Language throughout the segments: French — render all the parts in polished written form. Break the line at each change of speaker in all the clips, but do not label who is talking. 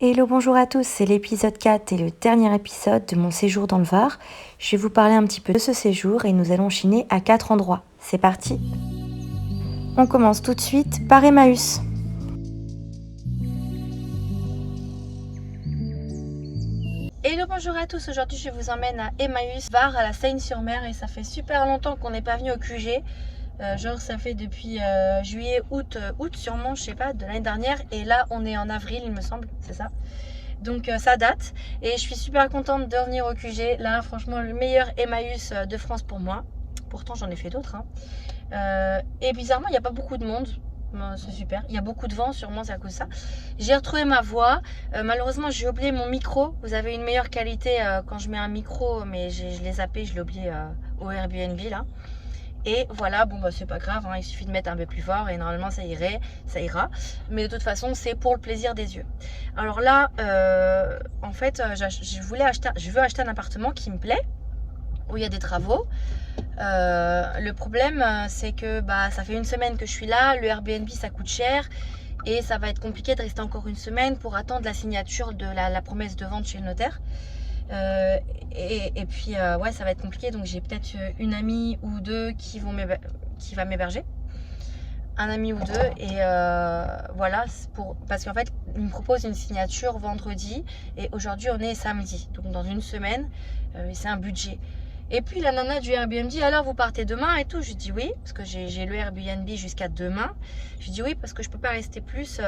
Hello, bonjour à tous, c'est l'épisode 4 et le dernier épisode de mon séjour dans le Var. Je vais vous parler un petit peu de ce séjour et nous allons chiner à 4 endroits. C'est parti! On commence tout de suite par Emmaüs.
Hello, bonjour à tous, aujourd'hui je vous emmène à Emmaüs, Var, à la Seine-sur-Mer et ça fait super longtemps qu'on n'est pas venu au QG. Genre ça fait depuis juillet, août sûrement, je sais pas, de l'année dernière et là on est en avril il me semble, c'est ça. Donc ça date et je suis super contente de revenir au QG. Là franchement le meilleur Emmaüs de France pour moi. Pourtant j'en ai fait d'autres hein. Et bizarrement il n'y a pas beaucoup de monde. C'est super, il y a beaucoup de vent, sûrement c'est à cause de ça. J'ai retrouvé ma voix, malheureusement j'ai oublié mon micro. Vous avez une meilleure qualité quand je mets un micro, mais je l'ai zappé, je l'ai oublié au Airbnb là. Et voilà, bon bah c'est pas grave, hein, il suffit de mettre un peu plus fort et normalement ça ira. Mais de toute façon c'est pour le plaisir des yeux. Alors là, en fait, je veux acheter un appartement qui me plaît, où il y a des travaux. Le problème c'est que bah, ça fait une semaine que je suis là, le Airbnb ça coûte cher. Et ça va être compliqué de rester encore une semaine pour attendre la signature de la promesse de vente chez le notaire. Et puis ouais ça va être compliqué, donc j'ai peut-être une amie ou deux qui va m'héberger, un ami ou deux, et voilà, parce qu'en fait il me propose une signature vendredi et aujourd'hui on est samedi, donc dans une semaine, c'est un budget. Et puis la nana du Airbnb, alors vous partez demain et tout, je dis oui, parce que j'ai le Airbnb jusqu'à demain. Je dis oui parce que je peux pas rester plus,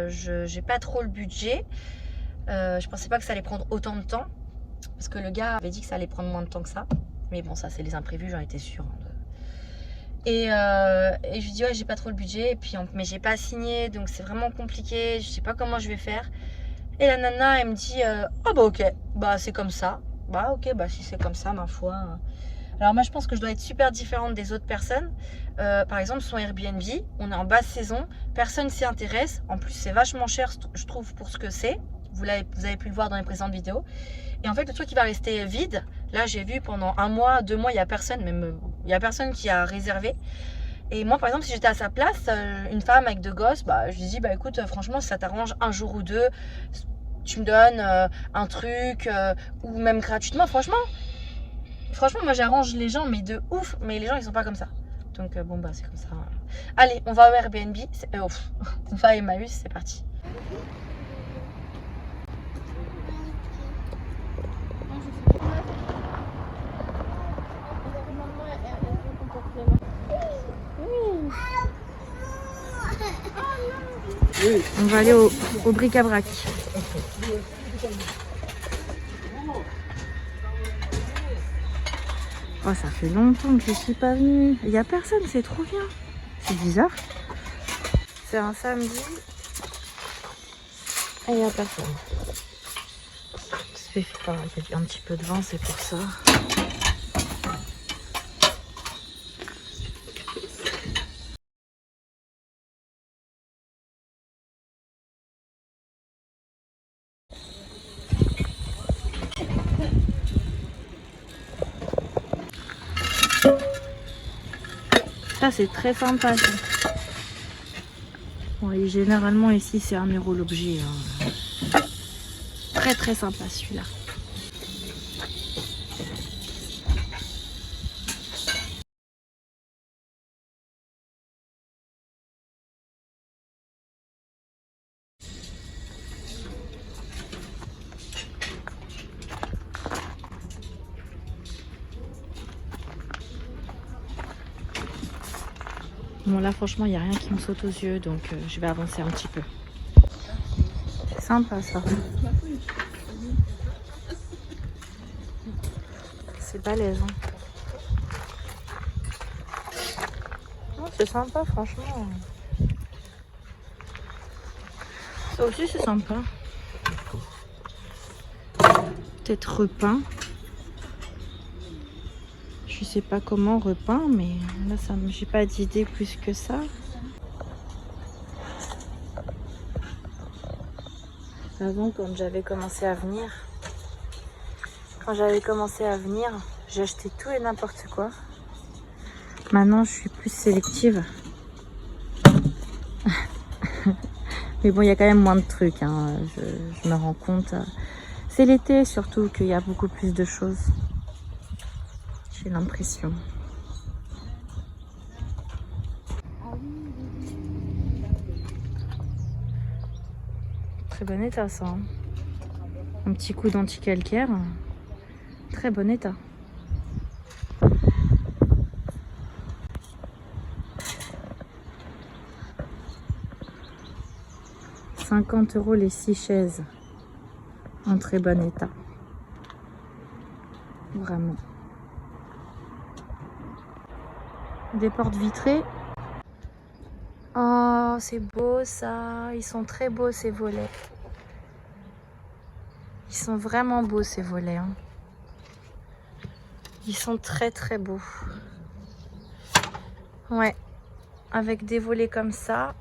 j'ai pas trop le budget. Je pensais pas que ça allait prendre autant de temps. Parce que le gars avait dit que ça allait prendre moins de temps que ça. Mais bon, ça c'est les imprévus, j'en étais sûre. Et je lui dis ouais j'ai pas trop le budget. Et puis, mais j'ai pas signé, donc c'est vraiment compliqué. Je sais pas comment je vais faire. Et la nana elle me dit oh bah ok, bah c'est comme ça. Bah ok, bah si c'est comme ça ma foi. Alors moi je pense que je dois être super différente des autres personnes. Par exemple son Airbnb, on est en basse saison, personne s'y intéresse. En plus c'est vachement cher je trouve pour ce que c'est. Vous avez pu le voir dans les précédentes vidéos. Et en fait, le truc il va rester vide. Là, j'ai vu pendant 1 mois, 2 mois, il n'y a personne, il y a personne qui a réservé. Et moi, par exemple, si j'étais à sa place, une femme avec 2 gosses, bah, je lui dis, bah écoute, franchement, si ça t'arrange un jour ou deux, tu me donnes un truc, ou même gratuitement, franchement, moi j'arrange les gens, mais de ouf, mais les gens ils sont pas comme ça. Donc bon, bah c'est comme ça. Allez, on va au Airbnb, on va à Emmaüs, c'est parti.
On va aller au bric-à-brac. Oh, ça fait longtemps que je suis pas venue. Il y a personne, c'est trop bien. C'est bizarre. C'est un samedi. Et il y a personne. Il y a un petit peu de vent, c'est pour ça. Ça c'est très sympa ça. Bon, et généralement ici c'est 1 € l'objet. Hein. Très très sympa celui-là. Bon là franchement il n'y a rien qui me saute aux yeux, donc je vais avancer un petit peu. C'est sympa ça. C'est balèze. Hein. Oh, c'est sympa franchement. Ça aussi c'est sympa. Peut-être repeint. Je sais pas comment repeint, mais là ça j'ai pas d'idée plus que ça. Avant, quand j'avais commencé à venir, j'ai acheté tout et n'importe quoi. Maintenant je suis plus sélective.
Mais bon, il y a quand même moins de trucs, hein. Je me rends compte. C'est l'été surtout qu'il y a beaucoup plus de choses. J'ai l'impression. Très bon état ça. Hein. Un petit coup d'anti-calcaire. Très bon état. « 50 € les 6 chaises. En très bon état. Vraiment. Des portes vitrées. Oh, c'est beau ça. Ils sont très beaux ces volets. Ils sont vraiment beaux ces volets. Hein. Ils sont très très beaux. Ouais. Avec des volets comme ça,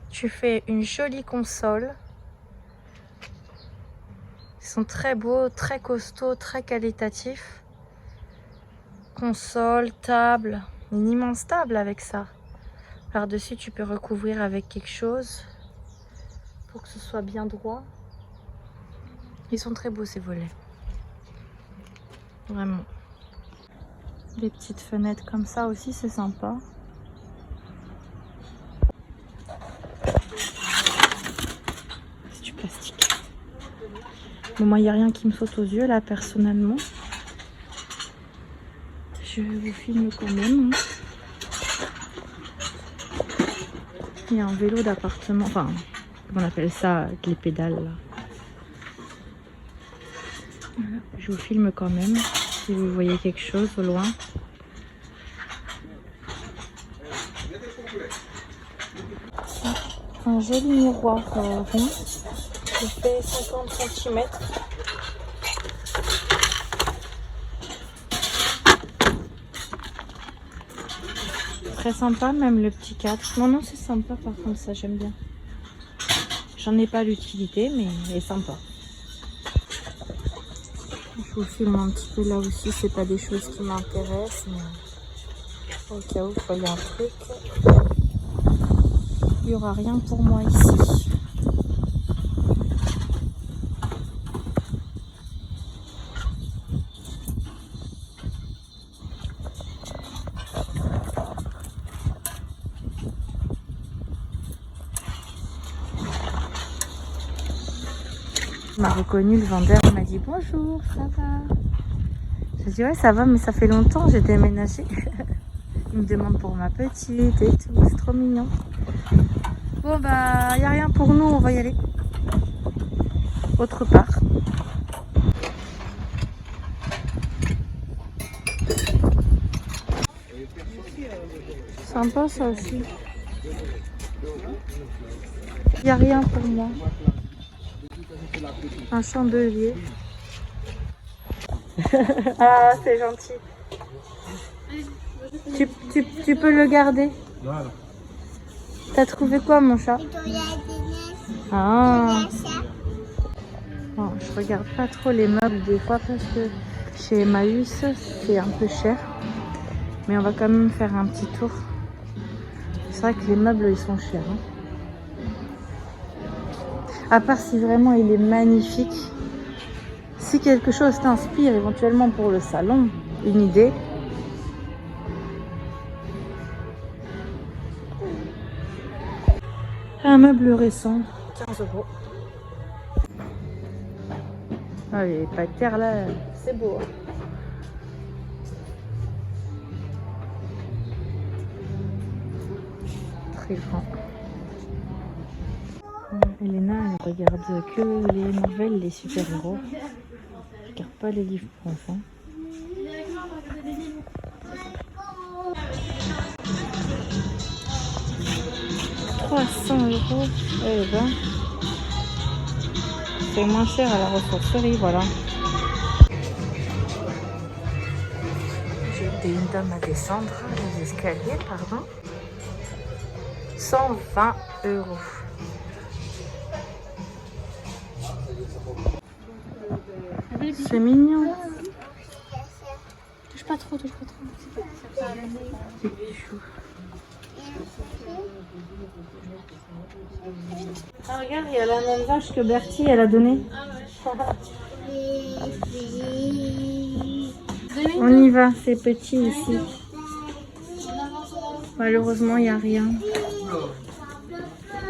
tu fais une jolie console. Ils sont très beaux, très costauds, très qualitatifs. Console, table, une immense table avec ça. Par-dessus, tu peux recouvrir avec quelque chose pour que ce soit bien droit. Ils sont très beaux ces volets. Vraiment. Les petites fenêtres comme ça aussi, c'est sympa. C'est du plastique. Bon, moi, il n'y a rien qui me saute aux yeux là, personnellement. Je vous filme quand même. Il y a un vélo d'appartement. Enfin, comment on appelle ça, avec les pédales là. Voilà, je vous filme quand même. Si vous voyez quelque chose au loin. Un joli miroir rond. Il fait 50 cm. Très sympa, même le petit cadre. Non, c'est sympa par contre, ça j'aime bien. J'en ai pas l'utilité, mais il est sympa. Je vous filme un petit peu là aussi, c'est pas des choses qui m'intéressent, mais au cas où il fallait un truc, il n'y aura rien pour moi ici. Il m'a reconnu le vendeur, il m'a dit bonjour, ça va? J'ai dit ouais ça va mais ça fait longtemps, j'ai déménagé. Il me demande pour ma petite et tout, c'est trop mignon. Bon bah il n'y a rien pour nous, on va y aller autre part. Sympa ça aussi. Il n'y a rien pour moi. Un chandelier. Ah, c'est gentil. Tu peux le garder. T'as trouvé quoi, mon chat? Ah. Bon, je regarde pas trop les meubles des fois parce que chez Emmaüs, c'est un peu cher. Mais on va quand même faire un petit tour. C'est vrai que les meubles, ils sont chers. Hein. À part si vraiment il est magnifique. Si quelque chose t'inspire éventuellement pour le salon, une idée. Un meuble récent, 15 €. Ah, les patères là, c'est beau. Hein. Très grand. Elena, elle regarde que les Marvel, les super-héros. Elle regarde pas les livres pour enfants. €300. Eh ben, c'est moins cher à la ressourcerie, voilà. J'ai aidé une dame à descendre les escaliers, pardon. 120 €. C'est mignon. Touche pas trop. C'est chou. Ah, regarde, il y a la même vache que Bertie, elle a donné. On y va, c'est petit ici. Malheureusement, il n'y a rien.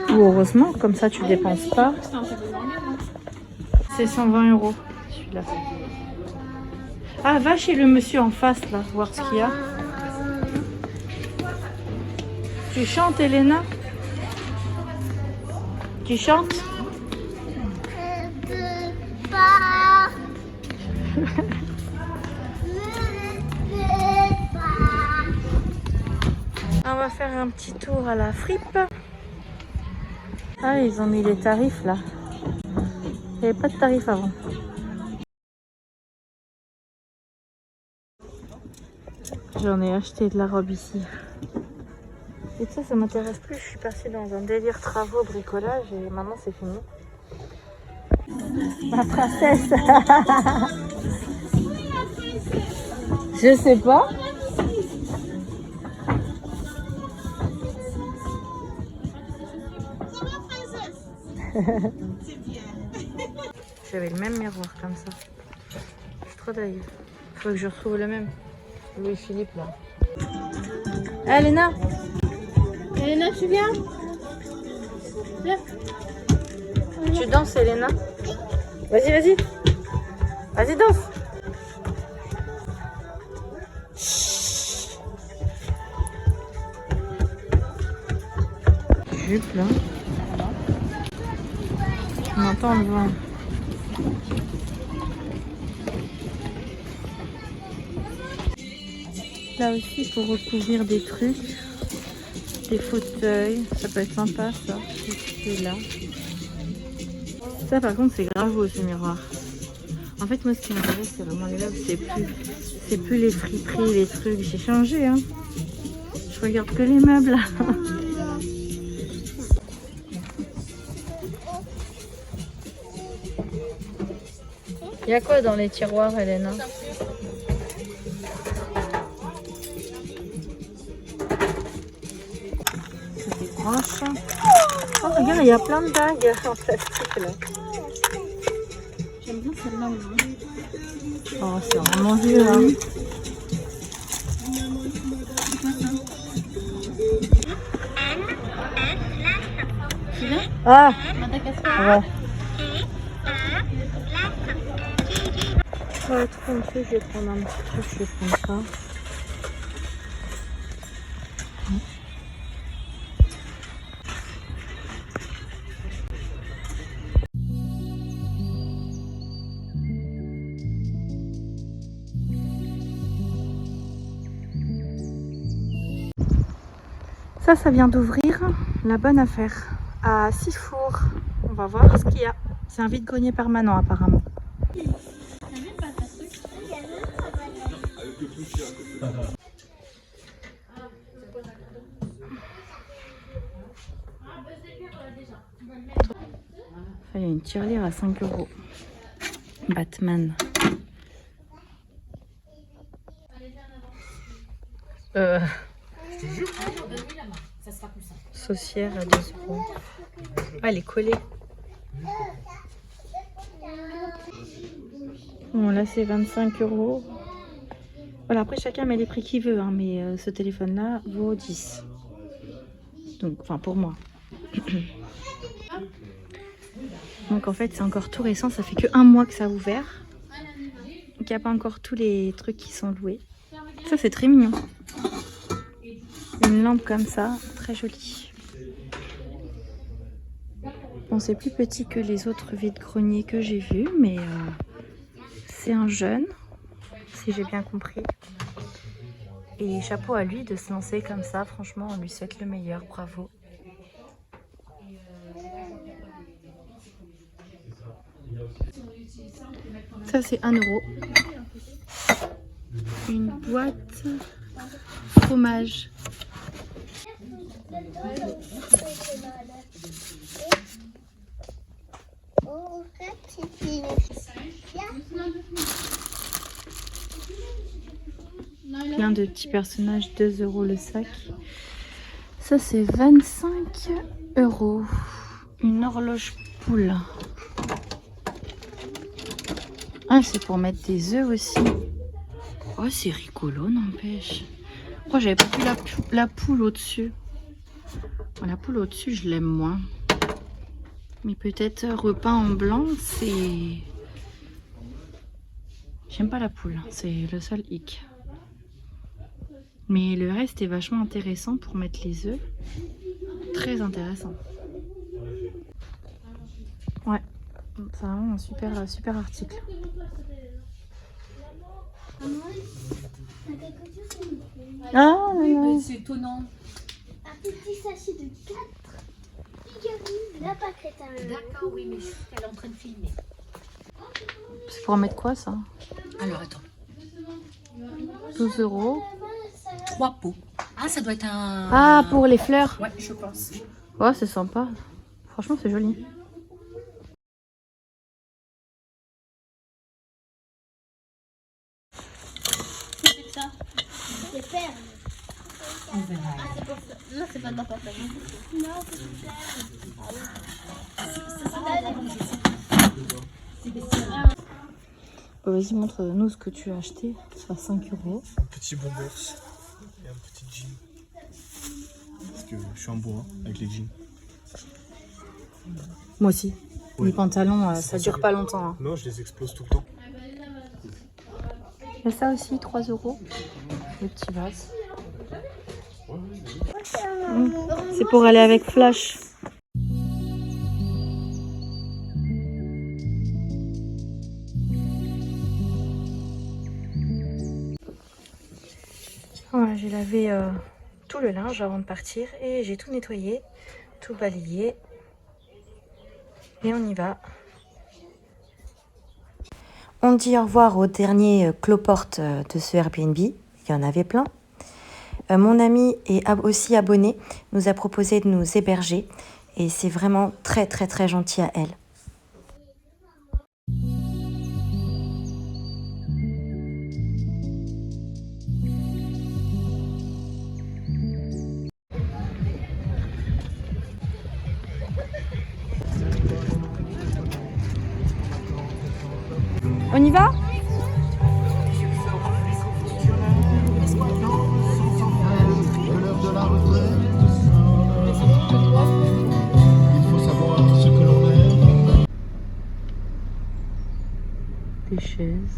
Ou heureusement, comme ça tu dépenses pas. C'est 120 € celui-là. Ah, va chez le monsieur en face là, voir ce qu'il y a. Tu chantes, Elena? Tu chantes? On va faire un petit tour à la fripe. Ah, ils ont mis les tarifs là. Il n'y avait pas de tarif avant. J'en ai acheté de la robe ici. Et ça m'intéresse plus. Je suis partie dans un délire travaux, bricolage et maintenant c'est fini. Ma princesse. Je sais pas. J'avais le même miroir comme ça. Je suis trop d'ailleurs. Faut que je retrouve le même. Louis-Philippe là. Ah, Léna. Elena, tu viens? Viens. Tu danses, Elena? Vas-y, vas-y. Vas-y, danse. Jupe là. On entend le vent. Là aussi, pour recouvrir des trucs, des fauteuils, ça peut être sympa ça. C'est là. Ça par contre c'est grave beau ce miroir. En fait moi ce qui m'intéresse c'est vraiment les meubles, c'est plus les friperies, les trucs. J'ai changé hein. Je regarde que les meubles. Il y a quoi dans les tiroirs, Elena? Oh regarde, il y a plein de bagues en plastique là. J'aime bien celle-là aussi. Oh c'est vraiment vieux hein. Ah ouais. Ça va être trop je vais prendre un petit truc, je vais prendre ça. Ça vient d'ouvrir, la bonne affaire, à Sifour. On va voir ce qu'il y a. C'est un vide-grenier permanent apparemment. Il y a une tirelire à 5 €. Batman. Saucière à 2 €. Ah, elle est collée. Bon, là c'est 25 €. Voilà, après chacun met les prix qu'il veut, hein, mais ce téléphone-là vaut 10. Donc, enfin pour moi. Donc en fait c'est encore tout récent, ça fait que 1 mois que ça a ouvert. Donc il n'y a pas encore tous les trucs qui sont loués. Ça c'est très mignon. Une lampe comme ça, très jolie. Bon c'est plus petit que les autres vide-greniers que j'ai vus, mais c'est un jeune, si j'ai bien compris. Et chapeau à lui de se lancer comme ça, franchement on lui souhaite le meilleur, bravo. Ça c'est 1 €. Une boîte fromage. Plein de petits personnages, 2 € le sac. Ça c'est 25 €. Une horloge poule. Ah, c'est pour mettre des œufs aussi. Oh, c'est rigolo, n'empêche. Pourquoi j'avais pas vu la poule au-dessus? Bon, la poule au-dessus, je l'aime moins. Mais peut-être repeint en blanc, c'est... J'aime pas la poule, c'est le seul hic. Mais le reste est vachement intéressant pour mettre les œufs. Très intéressant. Ouais, c'est vraiment un super article. Ah, ouais.
C'est étonnant.
Un petit sachet de 4 figurines, la pâquerette à un.
D'accord, oui, mais elle est en train de filmer.
C'est pour mettre quoi ça?
Alors attends.
12 €.
3 pots. Ah, ça doit être un.
Ah, pour les fleurs.
Ouais, je pense.
Ouais, c'est sympa. Franchement, c'est joli.
C'est ça.
C'est perles.
On verra.
Ah, c'est pour ça. Non, c'est pas de la pâte à modeler. Non, c'est des perles.
Bah, vas-y, montre-nous ce que tu as acheté. Ça fait 5 €.
Un petit bon bourse et un petit jean. Parce que je suis un bourrin avec les jeans.
Moi aussi.
Oui.
Les pantalons, ça dure pas longtemps. Hein.
Non, je les explose tout le temps.
Il y a ça aussi, 3 €. Le petit vase. C'est pour aller avec Flash. Voilà, j'ai lavé tout le linge avant de partir et j'ai tout nettoyé, tout balayé. Et on y va.
On dit au revoir au dernier cloporte de ce Airbnb. Il y en avait plein. Mon ami est aussi abonné, nous a proposé de nous héberger et c'est vraiment très gentil à elle.
On y va?
L'heure de la retraite, il faut savoir ce que l'on aime.
Des chaises.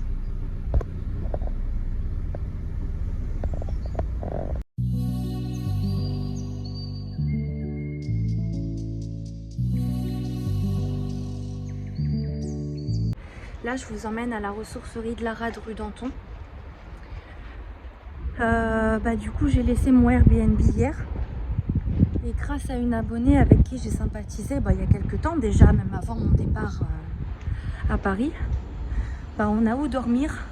Là, je vous emmène à la ressourcerie de la Rade rue Danton. Du coup, j'ai laissé mon Airbnb hier. Et grâce à une abonnée avec qui j'ai sympathisé il y a quelques temps, déjà même avant mon départ à Paris, on a où dormir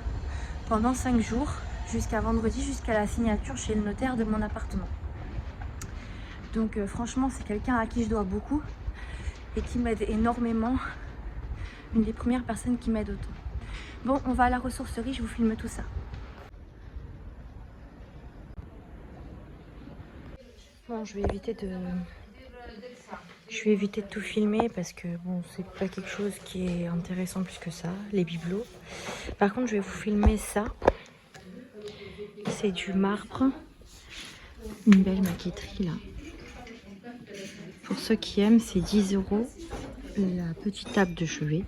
pendant 5 jours, jusqu'à vendredi, jusqu'à la signature chez le notaire de mon appartement. Donc franchement, c'est quelqu'un à qui je dois beaucoup et qui m'aide énormément. Une des premières personnes qui m'aide autant. Bon, on va à la ressourcerie, je vous filme tout ça. Bon, je vais éviter de tout filmer parce que bon, c'est pas quelque chose qui est intéressant plus que ça, les bibelots. Par contre, je vais vous filmer ça. C'est du marbre. Une belle maquetterie là. Pour ceux qui aiment, c'est 10 € la petite table de chevet.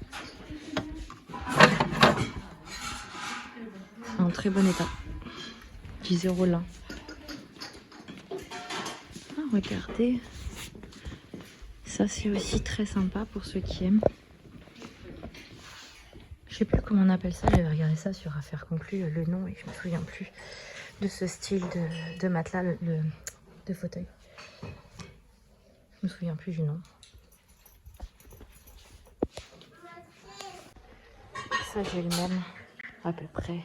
En très bon état. 10 € là. Ah, regardez. Ça, c'est aussi très sympa pour ceux qui aiment. Je sais plus comment on appelle ça. J'avais regardé ça sur Affaires conclues, le nom, et je me souviens plus de ce style de matelas, de fauteuil. Je me souviens plus du nom. Ça, j'ai le même, à peu près.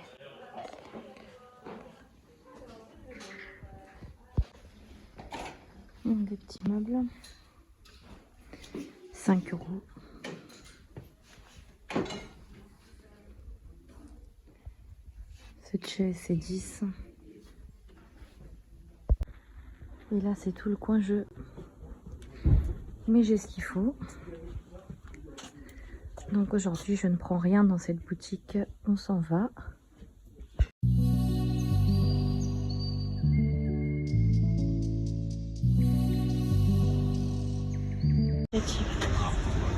Des petits meubles. 5 €. Cette chaise, c'est 10.
Et là, c'est tout le coin jeu. Mais j'ai ce qu'il faut. Donc aujourd'hui, je ne prends rien dans cette boutique. On s'en va.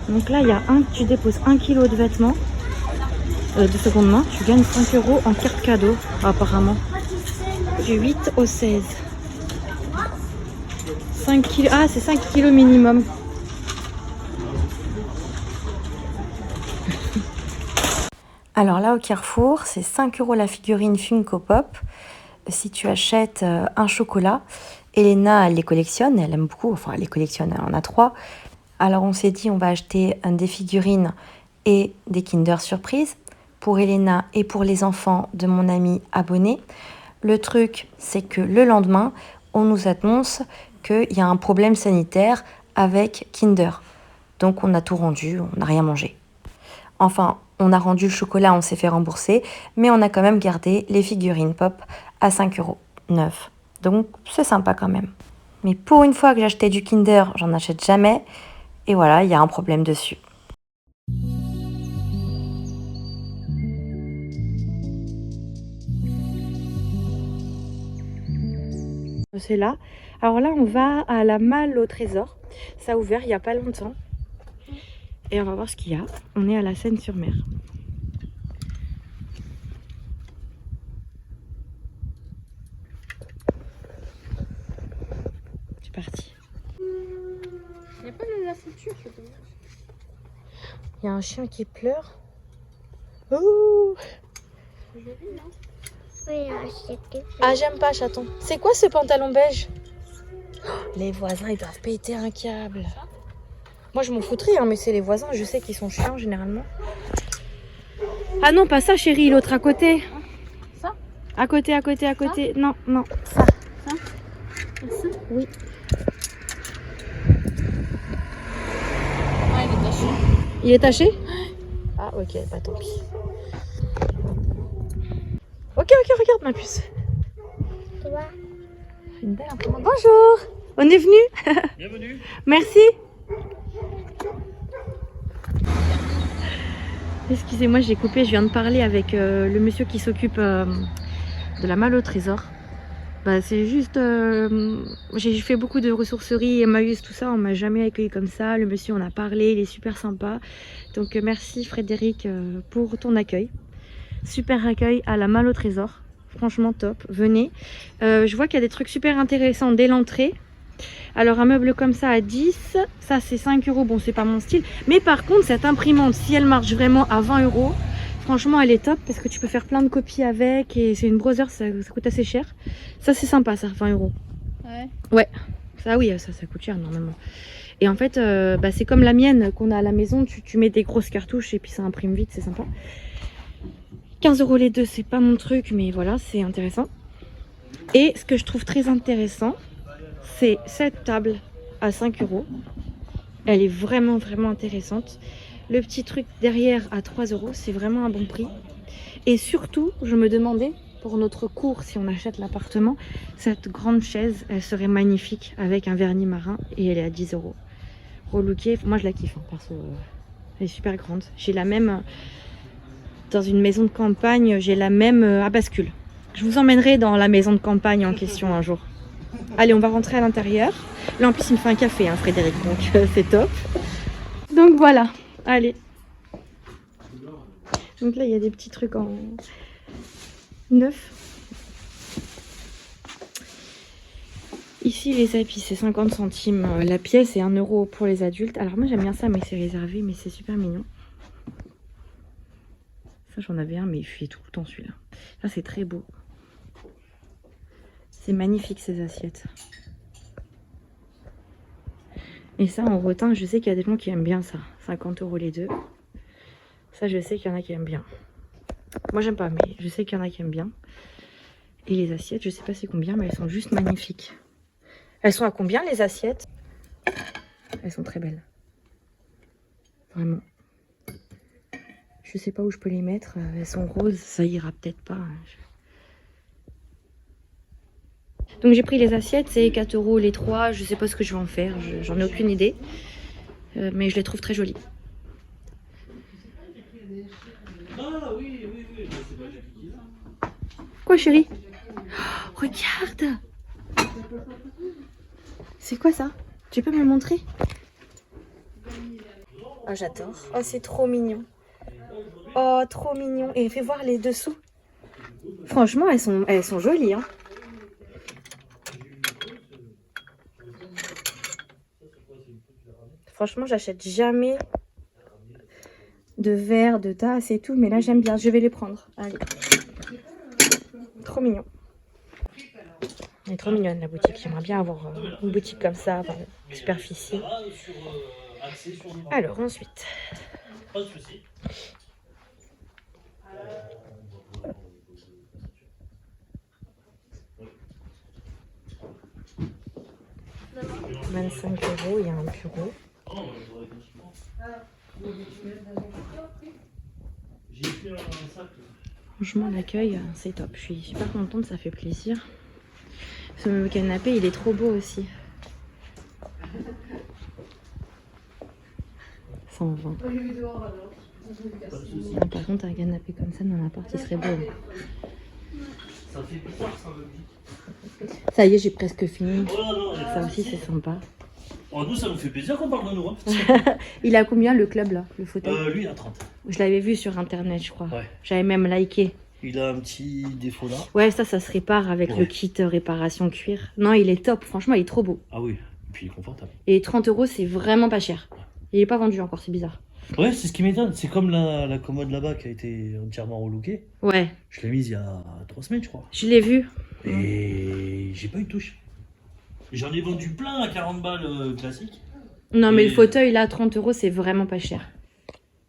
Donc là, il y a tu déposes 1 kg de vêtements de seconde main. Tu gagnes 5 € en carte cadeau, apparemment. Du 8 au 16. 5 kg. Ah, c'est 5 kg minimum. Alors là, au Carrefour, c'est 5 € la figurine Funko Pop. Si tu achètes un chocolat, Elena, elle les collectionne, elle aime beaucoup. Enfin, elle les collectionne, elle en a 3. Alors on s'est dit, on va acheter des figurines et des Kinder Surprise pour Elena et pour les enfants de mon ami abonné. Le truc, c'est que le lendemain, on nous annonce qu'il y a un problème sanitaire avec Kinder. Donc on a tout rendu, on n'a rien mangé. Enfin, on a rendu le chocolat, on s'est fait rembourser, mais on a quand même gardé les figurines pop à 5 € neuf. Donc c'est sympa quand même. Mais pour une fois que j'achetais du Kinder, j'en achète jamais. Et voilà, il y a un problème dessus. C'est là. Alors là, on va à la Malle au Trésor. Ça a ouvert il n'y a pas longtemps. Et on va voir ce qu'il y a. On est à la Seine-sur-Mer. C'est parti.
Il n'y a pas de la future, je peux dire.
Il y a un chien qui pleure. Oh!
Oui, c'est
Ah, j'aime pas, chaton. C'est quoi ce pantalon beige? Les voisins, ils doivent péter un câble. Moi, je m'en foutrais, hein, mais c'est les voisins. Je sais qu'ils sont chiants, généralement. Ah non, pas ça, chérie. L'autre à côté.
Ça?
À côté, à côté, à côté. Non, non, ça.
Ça?
Oui.
Ah, il est taché.
Il est taché? Ah, ok, bah tant pis. Ok, regarde ma puce.
Tu vois?
Une belle imprimante. Bonjour, on est venu.
Bienvenue.
Merci. Excusez-moi, j'ai coupé, je viens de parler avec le monsieur qui s'occupe de la Malle au Trésor. Bah, c'est juste, j'ai fait beaucoup de ressourceries, Emmaüs, tout ça, on m'a jamais accueilli comme ça. Le monsieur, on a parlé, il est super sympa. Donc merci Frédéric pour ton accueil. Super accueil à la Malle au Trésor. Franchement top, venez. Je vois qu'il y a des trucs super intéressants dès l'entrée. Alors un meuble comme ça à 10, ça c'est 5 €, bon c'est pas mon style. Mais par contre cette imprimante, si elle marche vraiment à 20 €, franchement elle est top parce que tu peux faire plein de copies avec et c'est une Brother, ça coûte assez cher. Ça c'est sympa ça, 20 €.
Ouais.
Ouais, ça oui, ça coûte cher normalement. Et en fait bah, c'est comme la mienne qu'on a à la maison, tu mets des grosses cartouches et puis ça imprime vite, c'est sympa. 15 € les deux, c'est pas mon truc, mais voilà, c'est intéressant. Et ce que je trouve très intéressant, c'est cette table à 5 €. Elle est vraiment, vraiment intéressante. Le petit truc derrière à 3 €, c'est vraiment un bon prix. Et surtout, je me demandais, pour notre cours, si on achète l'appartement, cette grande chaise, elle serait magnifique avec un vernis marin et elle est à 10 €. Relookée, moi je la kiffe, hein, perso. Elle est super grande. J'ai la même... Dans une maison de campagne, j'ai la même à bascule. Je vous emmènerai dans la maison de campagne en question un jour. Allez, on va rentrer à l'intérieur. Là, en plus, il me fait un café, hein, Frédéric, donc c'est top. Donc voilà, allez. Donc là, il y a des petits trucs en neuf. Ici, les habits, c'est 50 centimes la pièce et 1 € pour les adultes. Alors moi, j'aime bien ça, mais c'est réservé, mais c'est super mignon. Ça, j'en avais un, mais il fait tout le temps celui-là. Ça, c'est très beau. C'est magnifique, ces assiettes. Et ça, en rotin, je sais qu'il y a des gens qui aiment bien ça. 50 € les deux. Ça, je sais qu'il y en a qui aiment bien. Moi, j'aime pas, mais je sais qu'il y en a qui aiment bien. Et les assiettes, je sais pas c'est combien, mais elles sont juste magnifiques. Elles sont à combien, les assiettes? Elles sont très belles. Vraiment. Je sais pas où je peux les mettre. Elles sont roses, ça ira peut-être pas. Donc j'ai pris les assiettes, c'est 4 € les 3. Je sais pas ce que je vais en faire, j'en ai aucune idée. Mais je les trouve très jolies. Quoi chérie? Oh, regarde! C'est quoi ça? Tu peux me le montrer? Oh j'adore. Oh c'est trop mignon. Oh trop mignon. Et fais voir les dessous. Franchement elles sont jolies hein. Franchement j'achète jamais de verre, de tasse et tout. Mais là j'aime bien. Je vais les prendre. Allez. Trop mignon. Elle est trop mignonne la boutique. J'aimerais bien avoir une boutique comme ça, avoir une superficie. Alors ensuite. « 25 €, il y a un bureau. Franchement l'accueil c'est top, je suis super contente, ça fait plaisir. Ce canapé il est trop beau aussi. 120. Ah, par contre un canapé comme ça dans l'appart il serait beau.
Ça fait bizarre ça me dit.
Ça y est j'ai presque fini.
Oh, non,
Ça aussi c'est sympa.
Oh, nous ça nous fait plaisir qu'on parle de nous. Hein.
Il a combien le club là, le fauteuil?
Lui à 30.
Je l'avais vu sur internet je crois.
Ouais.
J'avais même liké.
Il a un petit défaut là.
Ouais ça se répare avec le kit réparation cuir. Non il est top, franchement il est trop beau.
Ah oui, et puis il est confortable.
Et 30 € c'est vraiment pas cher. Il est pas vendu encore, c'est bizarre.
Ouais, c'est ce qui m'étonne. C'est comme la commode là-bas qui a été entièrement relookée.
Ouais.
Je l'ai mise il y a 3 semaines, je crois.
Je l'ai vu.
Et j'ai pas eu de touche. J'en ai vendu plein à 40 balles classiques.
Non, mais le fauteuil là, 30 € c'est vraiment pas cher.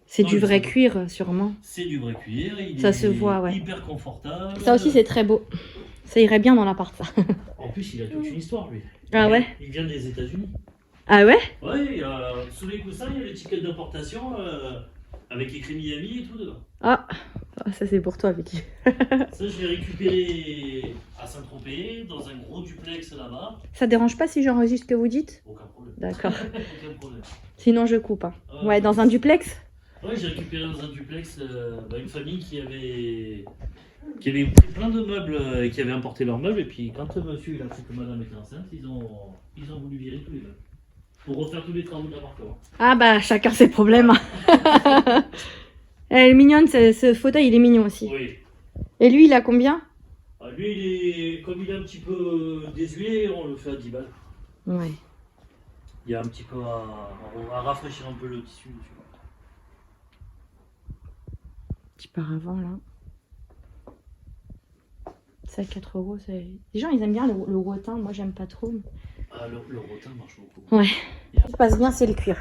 C'est du vrai cuir, sûrement.
C'est du vrai cuir.
Ça se voit, ouais.
Hyper confortable.
Ça aussi, c'est très beau. Ça irait bien dans l'appart, ça.
En plus, il a toute une histoire, lui.
Ah ouais?
Il vient des États-Unis.
Ah ouais?
Ouais, sous les coussins, il y a l'étiquette d'importation avec écrit Miami et tout dedans.
Ah, ça c'est pour toi, Vicky.
Ça, je l'ai récupéré à Saint-Tropez, dans un gros duplex là-bas.
Ça dérange pas si j'enregistre ce que vous dites?
Aucun problème.
D'accord.
Aucun problème.
Sinon, je coupe. Hein. Ouais, dans un duplex?
Ouais, j'ai récupéré dans un duplex une famille qui avait pris plein de meubles et qui avait importé leurs meubles. Et puis, quand monsieur il a appris que madame était enceinte, ils ont voulu virer tous les meubles. Pour refaire tous les travaux de l'appartement.
Ah bah, chacun ses problèmes. Elle est mignonne, ce fauteuil, il est mignon aussi.
Oui.
Et lui, il a combien?
Lui, comme il est un petit peu désuet, on le fait à 10 balles.
Ouais.
Il y a un petit peu à rafraîchir un peu le tissu dessus.
Petit paravent là. Ça 4 €. Les gens ils aiment bien le rotin, moi j'aime pas trop.
Ah, le rotin marche beaucoup.
Ouais. Ce qui passe bien c'est le cuir.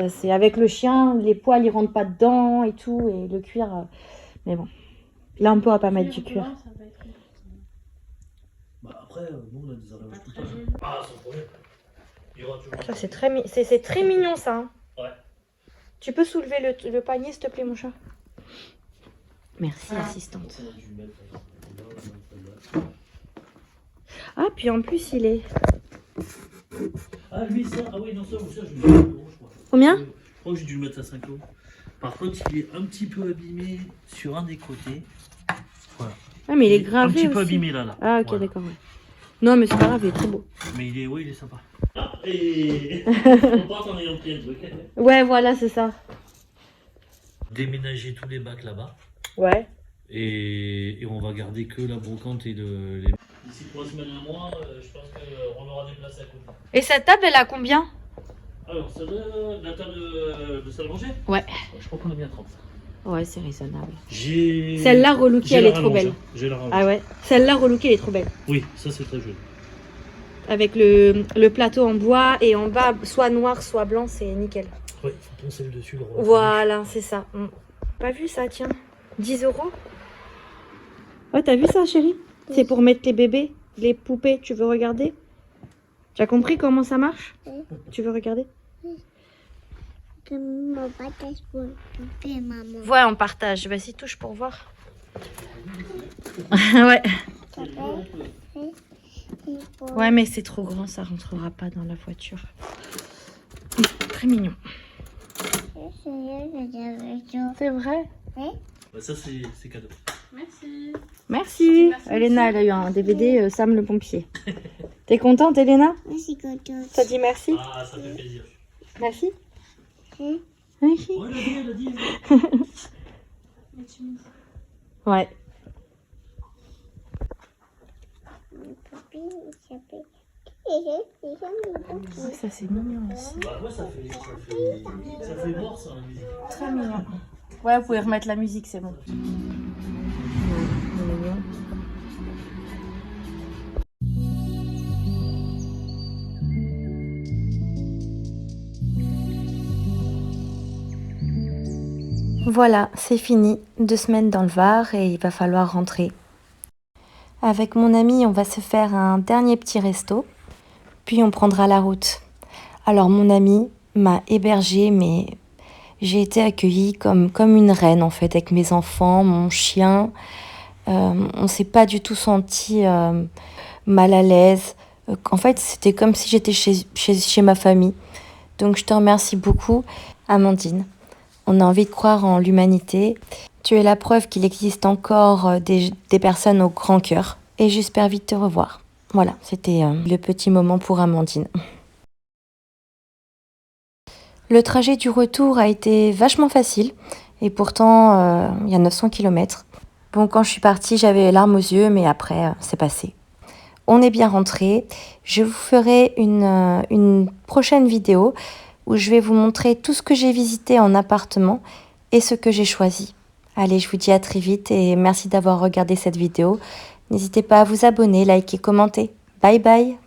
C'est avec le chien, les poils ils rentrent pas dedans et tout, et le cuir. Mais bon. Là on peut pas mettre du cuir.
Bah après, nous on a des arrêts tout le temps. Ah, sans problème. Il y aura toujours.
Ça c'est très mignon ça. Hein.
Ouais.
Tu peux soulever le panier s'il te plaît mon chat? Merci assistante. Ah puis en plus il est...
Ah lui ça, ah oui non ça je lui mets 5 €, je crois.
Combien?
Je crois que j'ai dû le mettre à 5 €. Par contre il est un petit peu abîmé sur un des côtés. Voilà.
Ah mais il est gravé
un petit
aussi.
peu abîmé là.
Ah ok
voilà.
d'accord ouais. Non mais c'est pas grave, il est très beau.
Mais il est sympa. Ah et on part en ayant pris un truc.
Ouais voilà c'est ça.
Déménager tous les bacs là-bas.
Ouais.
Et on va garder que la brocante et les... D'ici 3 semaines, un mois, je pense qu'on aura des places à côté.
Et cette table, elle a combien?
Alors, la table de salle à manger?
Ouais.
Je crois qu'on a bien 30.
Ouais, c'est raisonnable.
J'ai...
Celle-là, relookée, elle est trop belle.
J'ai la rallonge.
Ah ouais. Celle-là, relookée, elle est trop belle.
Oui, ça c'est très joli.
Avec le plateau en bois et en bas, soit noir, soit blanc, c'est nickel.
Oui, il faut poncer le dessus.
Voilà, c'est ça. Pas vu ça, tiens. 10 €. Ouais, t'as vu ça, chérie? C'est pour mettre les bébés, les poupées. Tu veux regarder? Tu as compris comment ça marche? Tu veux regarder?
On partage pour maman.
Ouais, on partage. Vas-y, touche pour voir. Ouais.
Ouais, mais c'est trop grand, ça rentrera pas dans la voiture. Très mignon. C'est vrai?
Bah, ça, c'est cadeau.
Merci.
Merci. Elena, elle a eu un DVD Sam le pompier. T'es contente, Elena?
Je suis contente.
T'as dit merci?
Ah, ça fait plaisir.
Merci.
Hein?
Merci.
Oh, elle a dit.
Ouais. Ça, c'est mignon aussi.
Bah, ouais, ça fait mort, ça, la musique.
Très mignon. Ouais, vous pouvez remettre la musique, c'est bon. Voilà, c'est fini. 2 semaines dans le Var et il va falloir rentrer. Avec mon ami, on va se faire un dernier petit resto, puis on prendra la route. Alors mon ami m'a hébergée, mais j'ai été accueillie comme une reine en fait, avec mes enfants, mon chien. On s'est pas du tout senti mal à l'aise. En fait, c'était comme si j'étais chez ma famille. Donc je te remercie beaucoup, Amandine. On a envie de croire en l'humanité. Tu es la preuve qu'il existe encore des personnes au grand cœur. Et j'espère vite te revoir. Voilà, c'était le petit moment pour Amandine. Le trajet du retour a été vachement facile. Et pourtant, il y a 900 km. Bon, quand je suis partie, j'avais les larmes aux yeux, mais après, c'est passé. On est bien rentrés. Je vous ferai une prochaine vidéo où je vais vous montrer tout ce que j'ai visité en appartement et ce que j'ai choisi. Allez, je vous dis à très vite et merci d'avoir regardé cette vidéo. N'hésitez pas à vous abonner, liker, commenter. Bye bye!